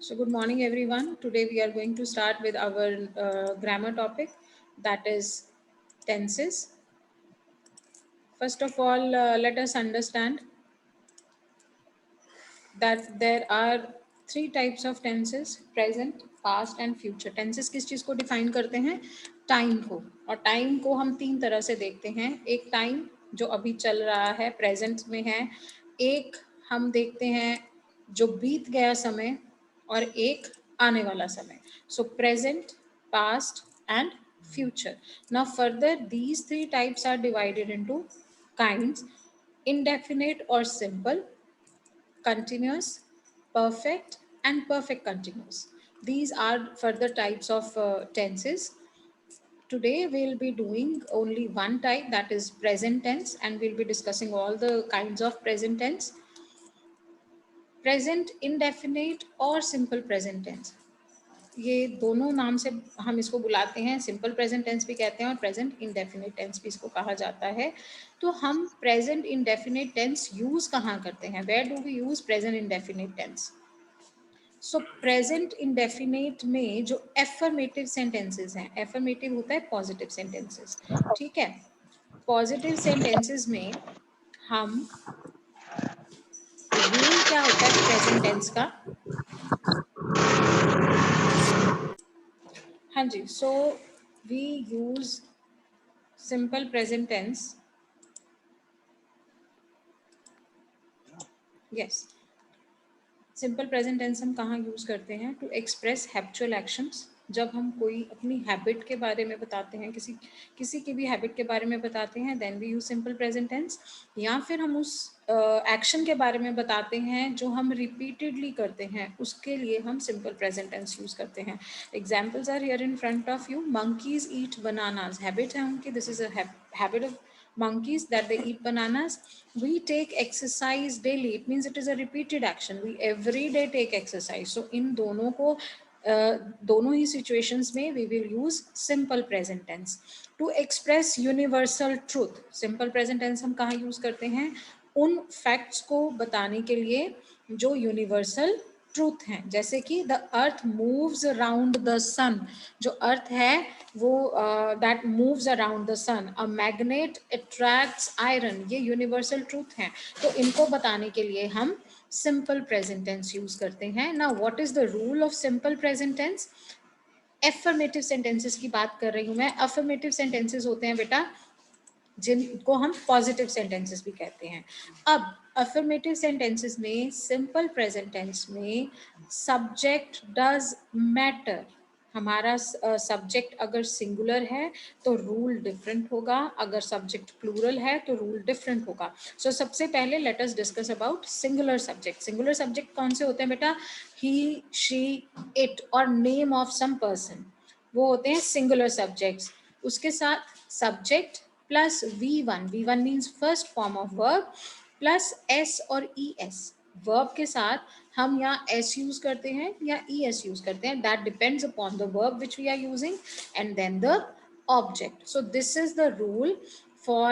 So good morning everyone. Today we are going to start with our grammar topic, that is tenses. First of all, let us understand that there are three types of tenses: present, past and future. tenses किस चीज़ को define करते हैं? Time को। और time को हम तीन तरह से देखते हैं। एक टाइम जो अभी चल रहा है, प्रेजेंट में है। एक हम देखते हैं जो बीत गया समय, और एक आने वाला समय। सो present, past and future. Now further, these three types are divided into kinds: indefinite or simple, continuous, perfect, and perfect continuous. These are further types of tenses. Today we'll be doing only one type, that is present tense, and we'll be discussing all the kinds of present tense. Present indefinite और simple present tense, ये दोनों नाम से हम इसको बुलाते हैं। Simple present tense भी कहते हैं और प्रेजेंट इंडेफिनिट टेंस भी इसको कहा जाता है। तो हम प्रेजेंट इंडेफिनिट टेंस यूज कहाँ करते हैं? Where do we use present indefinite tense? So present indefinite में जो एफर्मेटिव सेंटेंसेस हैं, एफर्मेटिव होता है पॉजिटिव सेंटेंसेस, ठीक है। पॉजिटिव सेंटेंसेस में हम, रूल क्या होता है प्रेजेंट टेंस का? हाँ जी, so we use simple present tense. Yes, simple present tense हम कहाँ यूज़ करते हैं? To express habitual actions. जब हम कोई अपनी हैबिट के बारे में बताते हैं, किसी किसी की भी हैबिट के बारे में बताते हैं, then we use simple present tense. या फिर हम उस एक्शन के बारे में बताते हैं जो हम रिपीटेडली करते हैं, उसके लिए हम सिंपल प्रेजेंट टेंस यूज़ करते हैं। Examples are here in front of you. Monkeys eat bananas, habit है उनकी, this is a habit of monkeys that they eat bananas. We take exercise daily, it means it is a repeated action, we every day take exercise. So in दोनों को दोनों ही situations में we will use simple present tense. To express universal truth, simple present tense हम कहाँ use करते हैं? उन facts को बताने के लिए जो universal ट्रूथ हैं, जैसे कि the earth moves around the sun. जो अर्थ है वो that moves around the sun. A magnet attracts iron, ये यूनिवर्सल ट्रूथ हैं। तो इनको बताने के लिए हम सिंपल प्रेजेंट टेंस यूज करते हैं। Now what is the rule of simple present tense? Affirmative sentences की बात कर रही हूं मैं। अफर्मेटिव सेंटेंसेस होते हैं बेटा जिनको हम पॉजिटिव सेंटेंसेस भी कहते हैं। अब अफर्मेटिव सेंटेंसेस में, सिंपल प्रेजेंट टेंस में, सब्जेक्ट डज मैटर। हमारा सब्जेक्ट अगर सिंगुलर है तो रूल डिफरेंट होगा, अगर सब्जेक्ट प्लूरल है तो रूल डिफरेंट होगा। सो सबसे पहले let us discuss about singular subject. Singular subject कौन से होते हैं बेटा? ही, शी, इट और नेम ऑफ सम पर्सन, वो होते हैं सिंगुलर सब्जेक्ट्स। उसके साथ subject plus V1 means first form of verb, plus S और ES। वर्ब के साथ हम यहाँ S यूज करते हैं या ES यूज करते हैं, that depends upon the verb which we are using, and then the object. So this is the rule for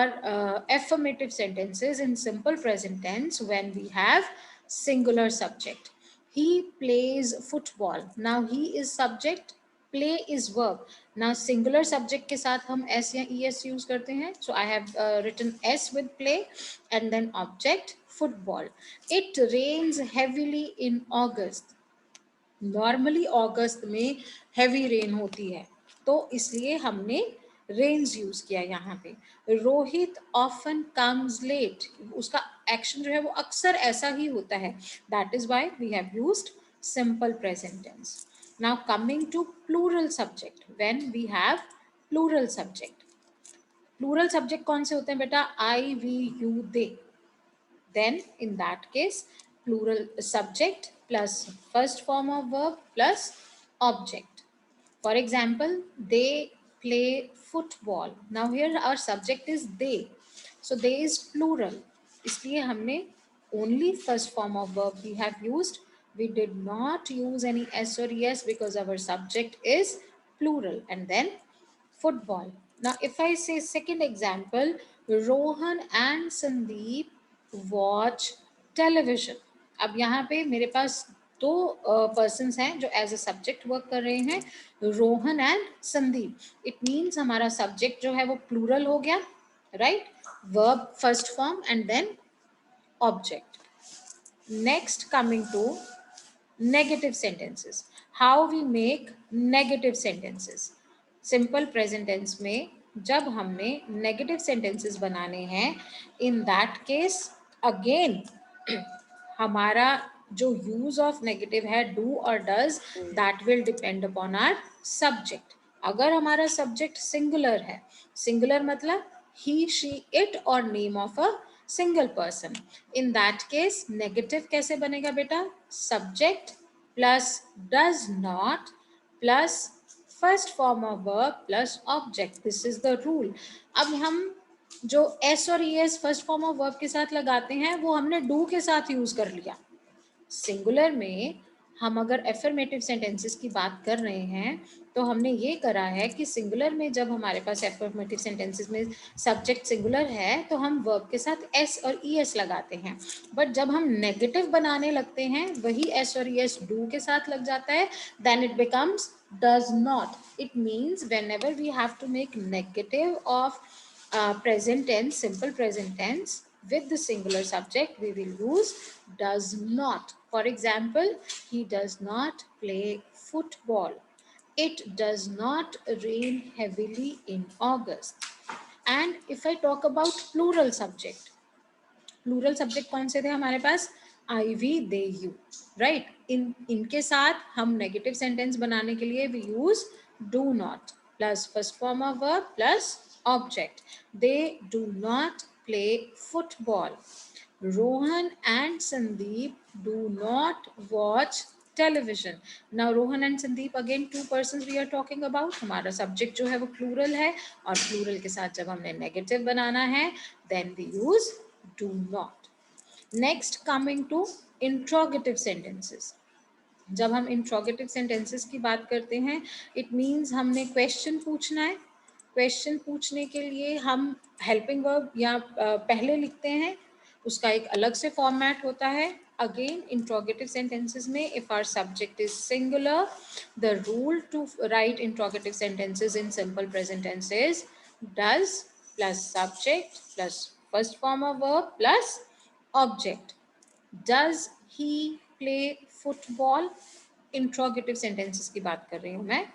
affirmative sentences in simple present tense when we have singular subject. He plays football. Now he is subject, play is verb. Now singular subject के साथ हम S या ES use करते हैं. So I have written S with play and then object football. It rains heavily in August. Normally अगस्त में heavy rain होती है, तो इसलिए हमने रेन्स यूज किया यहाँ पे। रोहित ऑफन कम्स लेट, उसका एक्शन जो है वो अक्सर ऐसा ही होता है, that is why we have used simple present tense. Now coming to plural subject, when we have plural subject. Plural subject कौन से होते हैं बेटा? I, we, you, they. Then in that case, plural subject plus first form of verb plus object. For example, they play football. Now here our subject is they, so they is plural, इसलिए हमने only first form of verb we have used. We did not use any S or ES because our subject is plural. And then football. Now if I say second example, Rohan and Sandeep watch television. अब यहाँ पे मेरे पास दो persons हैं जो as a subject work कर रहे हैं, Rohan and Sandeep. It means हमारा सब्जेक्ट जो है वो प्लूरल हो गया, right. Verb first form and then object. Next coming to negative sentences. How we make negative sentences. Simple present tense में जब हमने negative sentences बनाने हैं, in that case again हमारा जो use of negative है do or does, that will depend upon our subject. अगर हमारा subject singular है, singular मतलब he, she, it और name of a single person, in that case negative कैसे बनेगा बेटा? Subject plus does not plus first form of verb plus object. This is the rule. अब हम जो एस और E S first form of verb के साथ लगाते हैं वो हमने डू के साथ यूज कर लिया. सिंगुलर में हम अगर एफर्मेटिव सेंटेंसेस की बात कर रहे हैं तो हमने ये करा है कि सिंगुलर में जब हमारे पास एफर्मेटिव सेंटेंसेस में सब्जेक्ट सिंगुलर है तो हम वर्ब के साथ एस और ई एस लगाते हैं. बट जब हम नेगेटिव बनाने लगते हैं वही एस और ई एस डू के साथ लग जाता है. Then it becomes does not. It means whenever we have to make negative of present tense, simple present tense with the singular subject, we will use does not. For example, he does not play football. It does not rain heavily in August. And if I talk about plural subject, plural subject कौन से थे हमारे पास? I, we, they, you, right. इनके साथ हम negative sentence बनाने के लिए we use do not plus first form of verb plus object. They do not play football. Rohan and Sandeep do not watch television. Now Rohan and Sandeep again two persons we are talking about. हमारा subject जो है वो plural है और plural के साथ जब हमने negative बनाना है then we use do not. Next coming to interrogative sentences. जब हम interrogative sentences की बात करते हैं it means हमने question पूछना है. क्वेश्चन पूछने के लिए हम हेल्पिंग वर्ब या पहले लिखते हैं, उसका एक अलग से फॉर्मेट होता है. अगेन इंट्रोगेटिव सेंटेंसेस में if our subject is singular, the rule to write interrogative sentences in simple present tense is does plus subject plus first form of verb plus object. Does he play football? Interrogative sentences की बात कर रही हूँ मैं.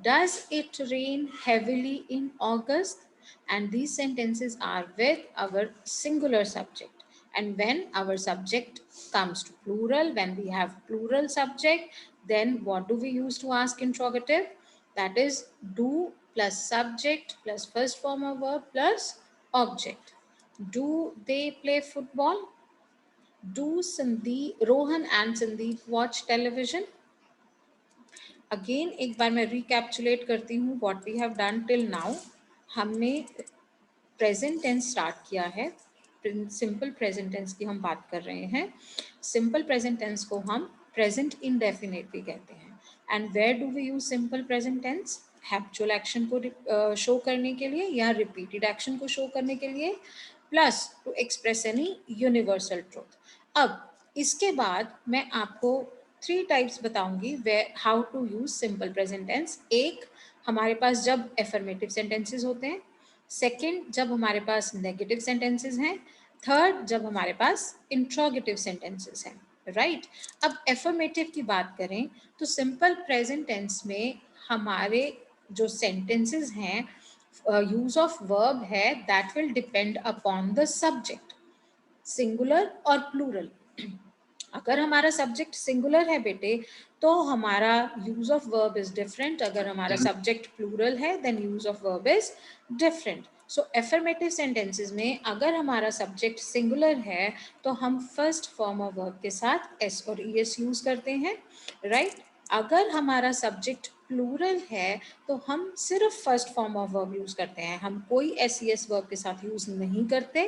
Does it rain heavily in August? And these sentences are with our singular subject. And when our subject comes to plural, when we have plural subject, then what do we use to ask interrogative? That is do plus subject plus first form of verb plus object. Do they play football? Do Rohan and Sandeep watch television? Again एक बार मैं recapitulate करती हूँ what we have done till now. हमने present tense start किया है, simple present tense की हम बात कर रहे हैं. सिंपल प्रेजेंट टेंस को हम प्रेजेंट इंडेफिनिट भी कहते हैं. And where do we use simple present tense? Habitual action को शो करने के लिए या रिपीटेड एक्शन को शो करने के लिए, plus to express any universal truth. अब इसके बाद मैं आपको 3 टाइप्स बताऊंगी how to use simple present tense. एक हमारे पास जब एफर्मेटिव सेंटेंसेस होते हैं, सेकंड जब हमारे पास नेगेटिव सेंटेंसेस हैं, थर्ड जब हमारे पास इंट्रोगेटिव सेंटेंसेस हैं, राइट. अब एफर्मेटिव की बात करें तो सिंपल प्रेजेंट टेंस में हमारे जो सेंटेंसेस हैं, यूज ऑफ वर्ब है, that will depend upon the subject, singular और प्लूरल. अगर हमारा सब्जेक्ट सिंगुलर है बेटे तो हमारा use of verb is different. अगर हमारा सब्जेक्ट प्लूरल है then use of verb is different. So affirmative sentences में अगर हमारा सब्जेक्ट सिंगुलर है तो हम फर्स्ट फॉर्म ऑफ वर्ब के साथ एस और ई एस यूज करते हैं, राइट. अगर हमारा सब्जेक्ट प्लूरल है तो हम सिर्फ first form of verb use करते हैं, हम कोई एस ई एस वर्ब के साथ यूज नहीं करते.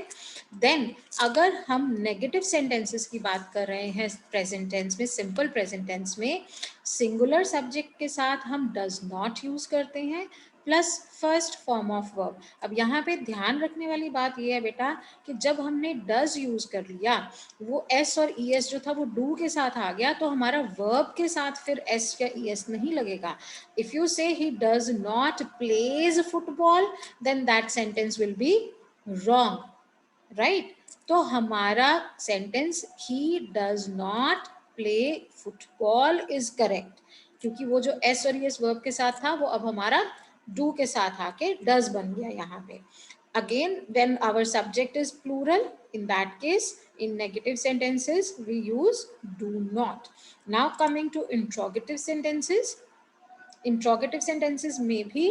देन अगर हम नेगेटिव सेंटेंसेस की बात कर रहे हैं प्रेजेंट टेंस में, सिंपल प्रेजेंट टेंस में, सिंगुलर सब्जेक्ट के साथ हम डज नॉट यूज करते हैं, plus first form of verb. अब यहाँ पे ध्यान रखने वाली बात ये है बेटा कि जब हमने डज यूज कर लिया, वो एस और ई एस जो था वो डू के साथ आ गया, तो हमारा वर्ब के साथ फिर एस या ई एस नहीं लगेगा। If you say he does not plays football, then that sentence will be wrong, right. तो हमारा sentence he does not play football is correct, क्योंकि वो जो एस और एस वर्ब के साथ था वो अब हमारा डू के साथ आके डज बन गया यहाँ पे। Again when our subject is plural, in that case in negative sentences we use do not. Now coming to interrogative sentences, interrogative sentences में भी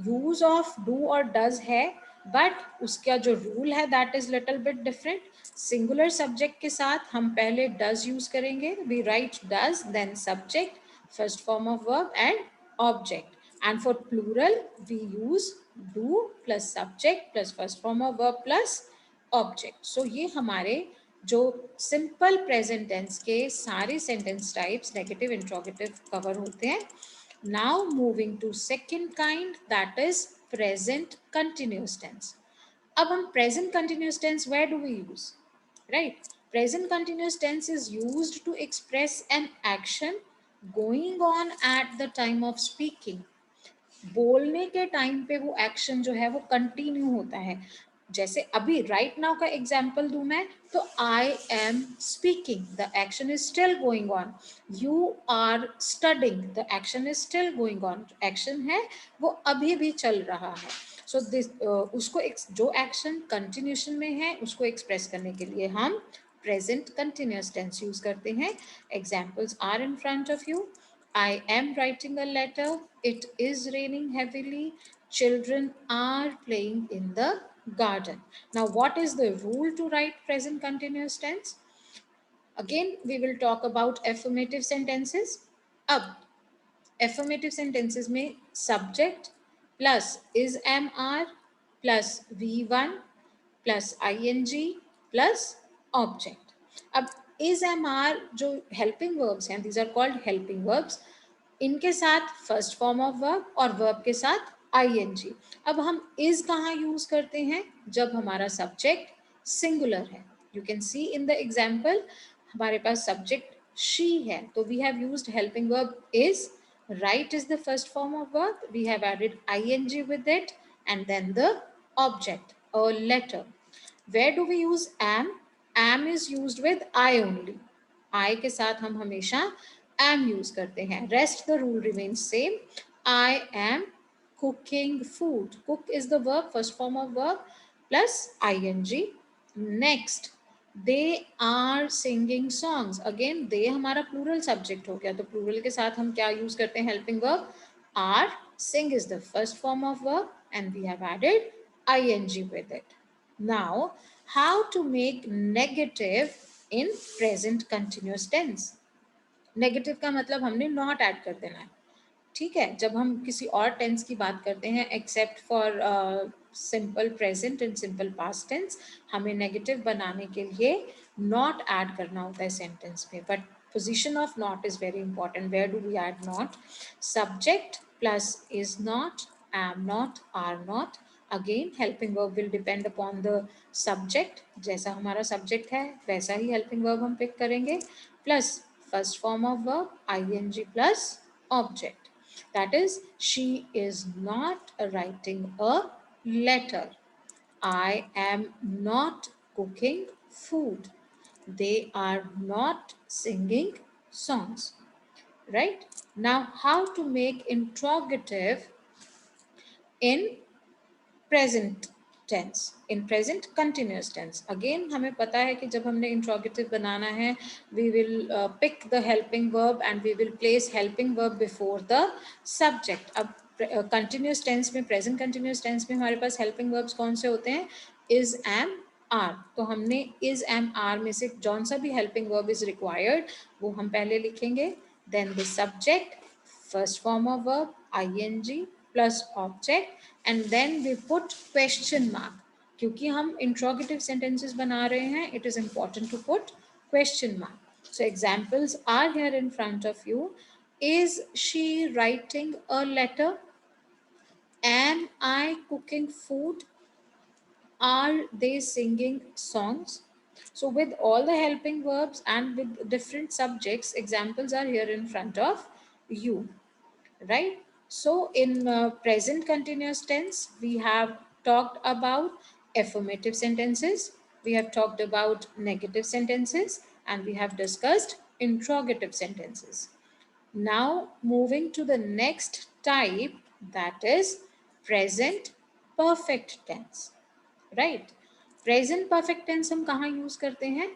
यूज ऑफ डू और डज है, बट उसका जो रूल है that is little bit different. Singular subject के साथ हम पहले डज यूज करेंगे, we write does then subject first form of verb and object, and for plural we use do plus subject plus first form of verb plus object. So ये हमारे जो simple present tense के सारे sentence types negative interrogative cover होते हैं। Now moving to second kind, that is present continuous tense. अब हम present continuous tense where do we use? Right? Present continuous tense is used to express an action going on at the time of speaking. बोलने के time पे वो action जो है वो continue होता है। जैसे अभी राइट नाउ का एग्जाम्पल दूं मैं, तो I am speaking, the action is still going on. You are studying, the action is still going on, action है वो अभी भी चल रहा है। सो दिस उसको जो एक्शन कंटिन्यूशन में है उसको एक्सप्रेस करने के लिए हम प्रेजेंट कंटिन्यूस टेंस यूज करते हैं। Examples are in front of you. I am writing a letter. It is raining heavily. Children are playing in the garden. Now, what is the rule to write present continuous tense? Again, we will talk about affirmative sentences. Ab affirmative sentences में subject plus is am are plus V1 plus ing plus object. अब is am are जो helping verbs हैं, these are called helping verbs, इनके साथ first form of verb और verb के साथ ing। अब हम is कहाँ यूज करते हैं? जब हमारा सब्जेक्ट सिंगुलर है। You can see in the example, हमारे पास सब्जेक्ट she है, तो we have used helping verb is, right is the first form of verb, we have added ing with it, and then the object, a letter. Where do we use am? Am is used with I only. I के साथ हम हमेशा am use करते हैं। Rest the rule remains same. I am cooking food. Cook is the verb, first form of verb plus ing. Next, they are singing songs. Again, they हमारा plural subject हो गया, तो plural के साथ हम क्या use करते हैं? Helping verb are. Sing is the first form of verb and we have added ing with it. Now, how to make negative in present continuous tense? Negative का मतलब हमने नॉट ऐड कर देना है, ठीक है। जब हम किसी और टेंस की बात करते हैं except for simple present and simple past tense, हमें नेगेटिव बनाने के लिए नॉट ऐड करना होता है सेंटेंस में, but position of not is very important. Where do we add not? Subject plus is not, am not, are not. Again, helping verb will depend upon the subject. जैसा हमारा subject है वैसा ही helping verb हम pick करेंगे, plus first form of verb ing plus object. That is, she is not writing a letter. I am not cooking food. They are not singing songs. Right? Now, how to make interrogative in present tense, in present continuous tense? Again, हमें पता है कि जब हमने interrogative बनाना है, we will pick the helping verb and we will place helping verb before the subject. अब continuous tense में, present continuous tense में हमारे पास helping verbs कौन से होते हैं? is, am, are. तो हमने is, am, are में से जौन सा भी helping verb is required वो हम पहले लिखेंगे, then the subject, first form of verb ing plus object, and then we put question mark. क्योंकि हम interrogative sentences बना रहे हैं, it is important to put question mark. So examples are here in front of you. Is she writing a letter? Am I cooking food? Are they singing songs? So with all the helping verbs and with different subjects, examples are here in front of you, right? So in present continuous tense, we have talked about affirmative sentences, we have talked about negative sentences, and we have discussed interrogative sentences. Now moving to the next type, that is present perfect tense, right? Present perfect tense हम कहाँ use करते हैं?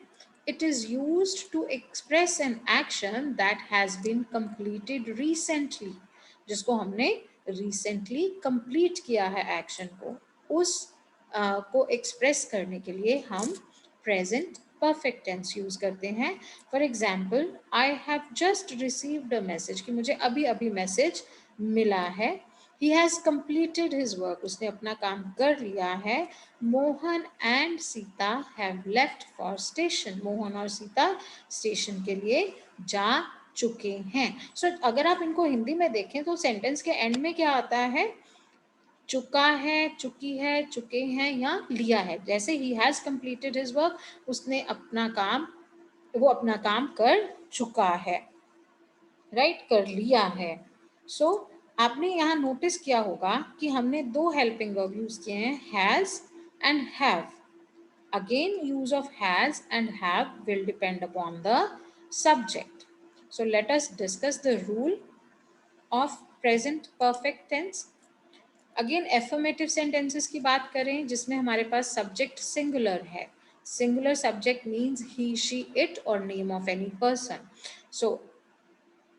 It is used to express an action that has been completed recently, जिसको हमने recently complete किया है action को, उस को express करने के लिए हम present perfect tense use करते हैं. For example, I have just received a message, कि मुझे अभी अभी message मिला है. He has completed his work, उसने अपना काम कर लिया है. Mohan and Sita have left for station, Mohan और सीता स्टेशन के लिए जा चुके हैं. सो अगर आप इनको हिंदी में देखें तो सेंटेंस के एंड में क्या आता है? चुका है, चुकी है, चुके हैं या लिया है. जैसे he has completed his work, उसने अपना काम, वो अपना काम कर चुका है, राइट, कर लिया है. सो आपने यहाँ नोटिस किया होगा कि हमने दो हेल्पिंग वर्ब यूज किए हैं, has and have. Again, use of has and have will depend upon the subject. So let us discuss the rule of present perfect tense. Again, affirmative sentences की बात करें जिसमें हमारे पास subject singular है. Singular subject means he, she, it or name of any person. So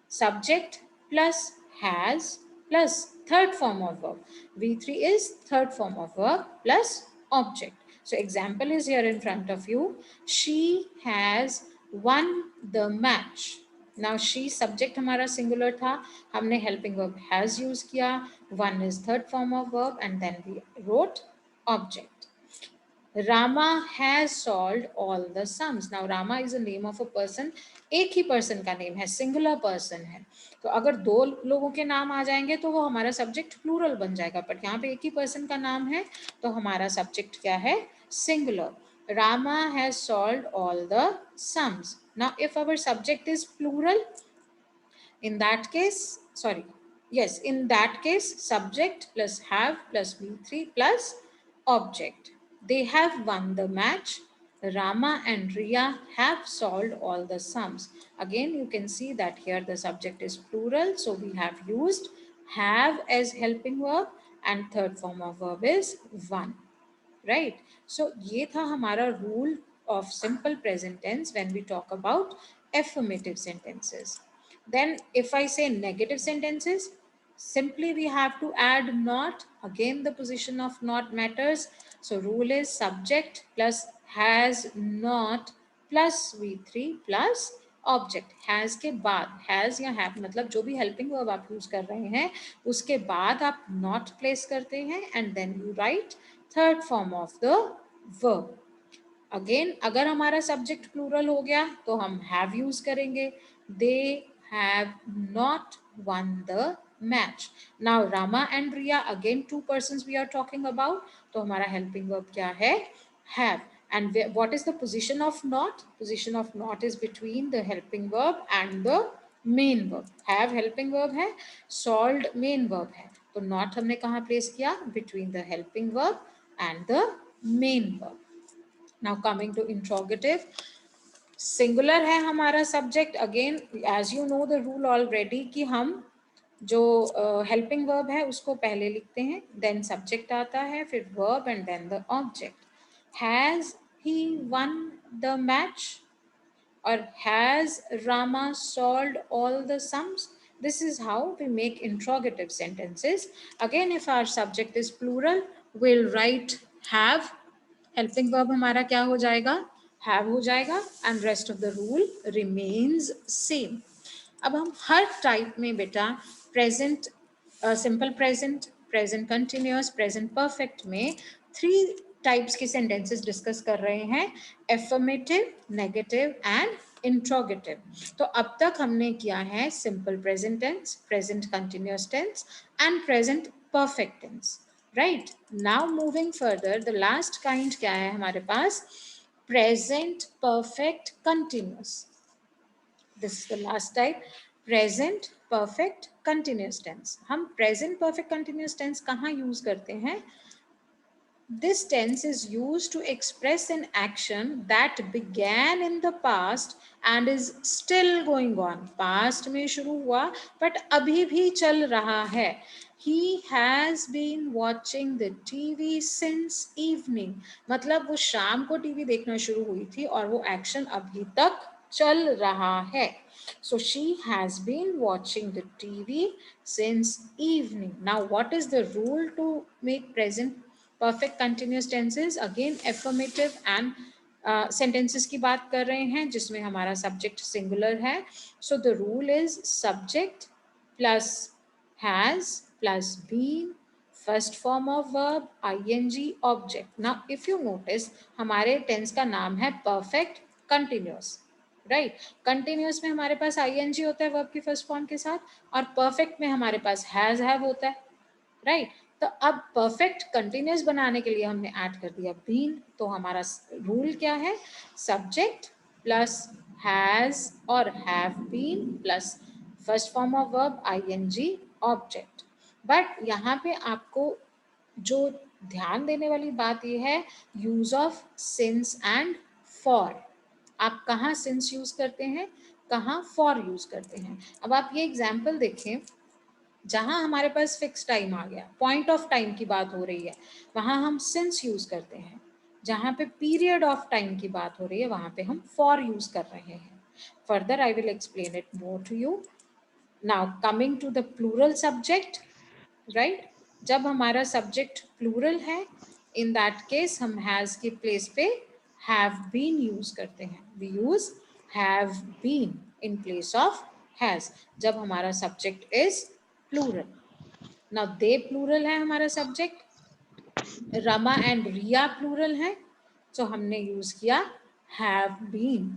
subject plus has plus third form of verb. V3 is third form of verb plus object. So example is here in front of you. She has won the match. Now she subject हमारा singular था, हमने helping verb has use किया, one is third form of verb and then we wrote object. Rama has solved all the sums. Now Rama is a name of a person. एक ही person का name है, singular person है. तो अगर दो लोगों के नाम आ जाएंगे तो वो हमारा subject plural बन जाएगा. बट यहाँ पे एक ही person का नाम है तो हमारा subject क्या है? Singular. Rama has solved all the sums. Now if our subject is plural, in that case, sorry, yes, in that case, subject plus have plus V3 plus object. They have won the match. Rama and Riya have solved all the sums. Again, you can see that here the subject is plural. So we have used have as helping verb and third form of verb is one. Right? So ये था हमारा rule of simple present tense when we talk about affirmative sentences. Then if I say negative sentences, simply we have to add not. Again, the position of not matters. So rule is subject plus has not plus V3 plus object. Has के बाद, has या have मतलब जो भी helping verb आप use कर रहे हैं उसके बाद आप नॉट प्लेस करते हैं and then you write third form of the verb. Again अगर हमारा सब्जेक्ट प्लूरल हो गया तो हम हैव यूज करेंगे. They have not won the match. Now Rama and Riya, again two persons we are talking about, तो हमारा हेल्पिंग वर्ब क्या है? Have. And what is the position of not? Position of not is between the helping verb and the main verb. Have helping verb है, solved main verb है, तो not हमने कहाँ place किया? Between the helping verb and the main verb. Now coming to interrogative, singular है हमारा subject. Again, as you know the rule already कि हम जो helping verb है उसको पहले लिखते हैं, then subject आता है, फिर verb and then the object. Has he won the match? Or has Rama solved all the sums? This is how we make interrogative sentences. Again, if our subject is plural, we'll write have. Helping verb हमारा क्या हो जाएगा? Have हो जाएगा and rest of the rule remains same. अब हम हर type में बेटा present, simple present, present continuous, present perfect में 3 टाइप्स के सेंटेंसेस डिस्कस कर रहे हैं, एफर्मेटिव, नेगेटिव एंड इंट्रोगेटिव. तो अब तक हमने किया है simple present tense, present continuous tense and present perfect tense. Right? Now moving further, the last kind क्या है हमारे पास? Present perfect continuous. This is the last type, present perfect continuous tense. हम present perfect continuous tense कहाँ use करते हैं? This tense is used to express an action that began in the past and is still going on. Past में शुरू हुआ but अभी भी चल रहा है. He has been watching the TV since evening. मतलब वो शाम को टीवी देखना शुरू हुई थी और वो एक्शन अभी तक चल रहा है. So she has been watching the TV since evening. Now what is the rule to make present perfect continuous tenses? Again affirmative and sentences की बात कर रहे हैं जिसमें हमारा subject singular है. So the rule is subject plus has plus been, first form of verb, ing, object. Now if you notice हमारे tense का नाम है perfect continuous. राइट कंटिन्यूअस में हमारे पास ing होता है वर्ब की फर्स्ट फॉर्म के साथ और परफेक्ट में हमारे पास हैज हैव होता है. राइट तो अब परफेक्ट कंटिन्यूअस बनाने के लिए हमने ऐड कर दिया बीन. तो हमारा रूल क्या है? सब्जेक्ट प्लस हैज और have been plus first form of verb ing object. But यहाँ पे आपको जो ध्यान देने वाली बात यह है use of since and for. आप कहाँ सिंस यूज करते हैं, कहाँ फॉर यूज करते हैं. अब आप ये एग्जाम्पल देखें जहां हमारे पास फिक्स टाइम आ गया, पॉइंट ऑफ टाइम की बात हो रही है, वहां हम सिंस यूज करते हैं. जहां पे पीरियड ऑफ टाइम की बात हो रही है वहां पे हम फॉर यूज कर रहे हैं. Further I will explain it more to you. Now coming to the plural subject. Right जब हमारा सब्जेक्ट प्लूरल है इन दैट केस हम हैज की प्लेस पे हैव बीन यूज करते हैं. We use have been in place of has जब हमारा subject is plural. Now they plural है हमारा subject, Rama and Riya plural है तो हमने यूज किया have been.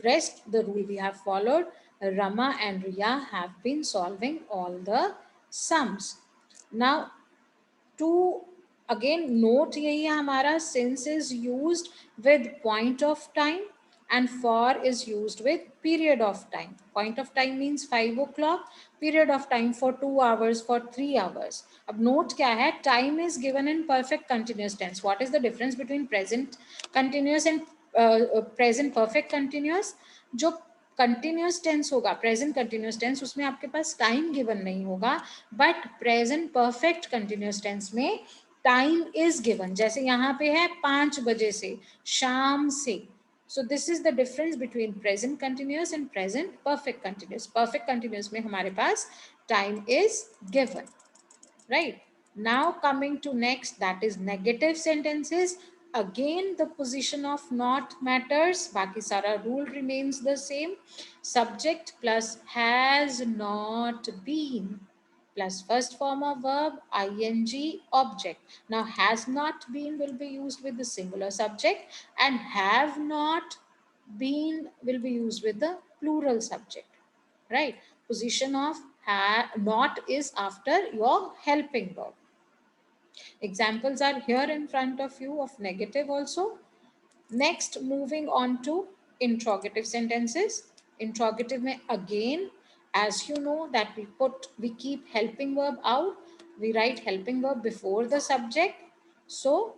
Rest the rule we have followed. Rama and Riya have been solving all the sums. Now to again note यही है हमारा since is used with point of time and for is used with period of time. Point of time means 5 o'clock, period of time for 2 hours, for 3 hours. अब note क्या है? Time is given in perfect continuous tense. What is the difference between present continuous and present perfect continuous? जो continuous tense होगा present continuous tense उसमें आपके पास time given नहीं होगा but present perfect continuous tense में टाइम इज गिवन. जैसे यहाँ पे है 5 बजे से, शाम से. So this is the difference between present continuous and present perfect continuous. Perfect continuous में हमारे पास time is given. Right now coming to next that is negative sentences. Again the position of not matters, बाकी सारा rule remains the same. Subject plus has not been plus first form of verb ing object. Now has not been will be used with the singular subject and have not been will be used with the plural subject. Right position of not is after your helping verb. Examples are here in front of you of negative also. Next, moving on to interrogative sentences. Interrogative mein again, as you know that we keep helping verb out. We write helping verb before the subject. So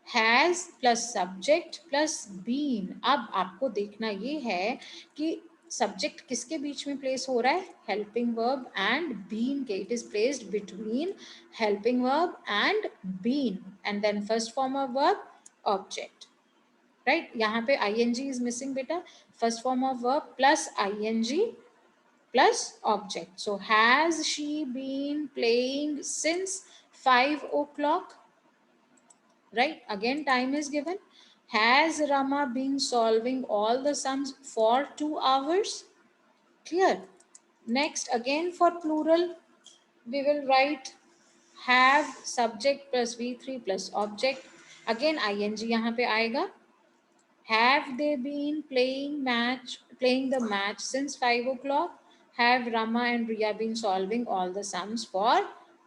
has plus subject plus been. अब आपको देखना ये है कि subject किसके बीच में place हो रहा है? हेल्पिंग वर्ब एंड बीन के. It is placed between helping verb and been and then first form of verb object. Right यहाँ पे ing इज मिसिंग बेटा. First form of verb plus ing plus object. So has she been playing since 5 o'clock. Right again time is given. Has Rama been solving all the sums for 2 hours? Clear. Next again for plural we will write have subject plus v3 plus object. Again ing यहाँ पे आएगा. Have they been playing the match since 5 o'clock? Have Rama and Riya been solving all the sums for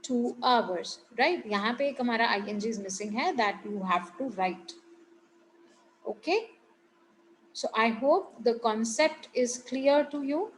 2 hours, right? यहाँ पे एक हमारा ing is missing है, that you have to write. Okay, so I hope the concept is clear to you.